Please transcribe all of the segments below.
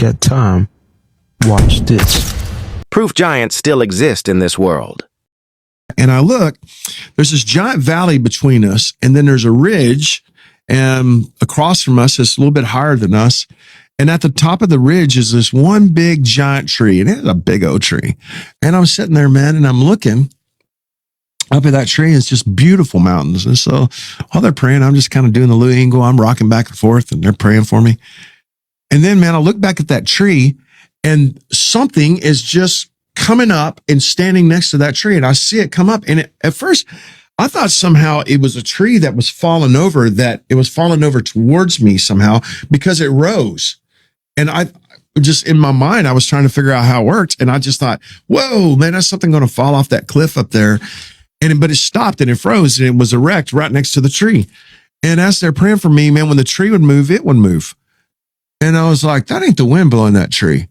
got time, watch this. Proof giants still exist in this world. And I look, there's this giant valley between us, and then there's a ridge across from us that's a little bit higher than us. And at the top of the ridge is this one big giant tree, and it's a big old tree. And I'm sitting there, man, and I'm looking up at that tree. It's just beautiful mountains. And so while they're praying, I'm just kind of doing the Louis Engle. I'm rocking back and forth, and they're praying for me. And then, man, I look back at that tree, and something is just coming up and standing next to that tree. And I see it come up. And at first, I thought somehow it was a tree that was falling over, that it was falling over towards me somehow because it rose. And I just, in my mind, I was trying to figure out how it worked. And I just thought, whoa, man, that's something going to fall off that cliff up there. But it stopped and it froze and it was erect right next to the tree. And as they're praying for me, man, when the tree would move, it would move. And I was like, that ain't the wind blowing that tree.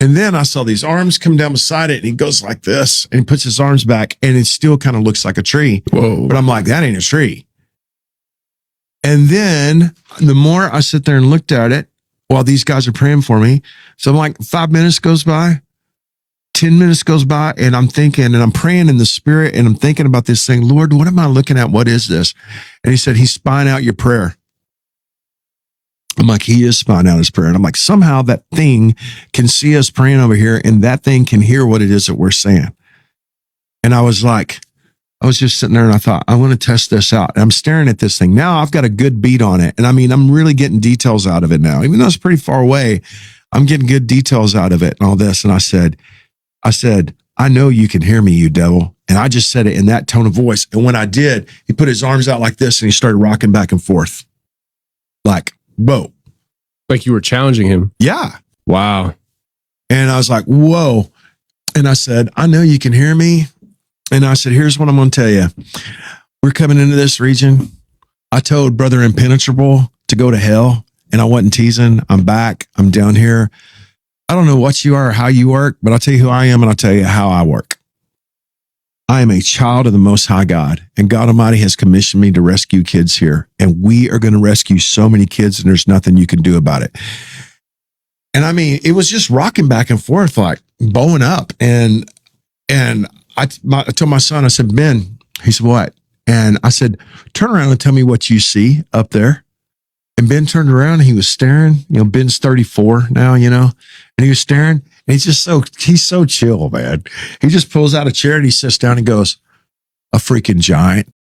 And then I saw these arms come down beside it, and he goes like this, and he puts his arms back, and it still kind of looks like a tree. Whoa. But I'm like, that ain't a tree. And then the more I sit there and looked at it while these guys are praying for me, so I'm like, 5 minutes goes by, 10 minutes goes by, and I'm thinking, and I'm praying in the spirit, and I'm thinking about this thing. Lord, what am I looking at? What is this? And he said, he's spying out your prayer. I'm like, he is spying out his prayer. And I'm like, somehow that thing can see us praying over here, and that thing can hear what it is that we're saying. And I was just sitting there, and I thought, I want to test this out. And I'm staring at this thing. Now I've got a good beat on it. And I mean, I'm really getting details out of it now. Even though it's pretty far away, I'm getting good details out of it and all this. And I said, I know you can hear me, you devil. And I just said it in that tone of voice. And when I did, he put his arms out like this, and he started rocking back and forth. Like, whoa. Like you were challenging him. Yeah. Wow. And I was like, whoa. And I said, I know you can hear me. And I said, here's what I'm going to tell you. We're coming into this region. I told Brother Impenetrable to go to hell, and I wasn't teasing. I'm back. I'm down here. I don't know what you are or how you work, but I'll tell you who I am, and I'll tell you how I work. I am a child of the Most High God, and God Almighty has commissioned me to rescue kids here. And we are going to rescue so many kids, and there's nothing you can do about it. And I mean, it was just rocking back and forth, like bowing up. And I told my son, I said, Ben, he said, what? And I said, turn around and tell me what you see up there. And Ben turned around and he was staring. Ben's 34 now, and he was staring. And he's so chill, man. He just pulls out a chair and he sits down and goes, a freaking giant.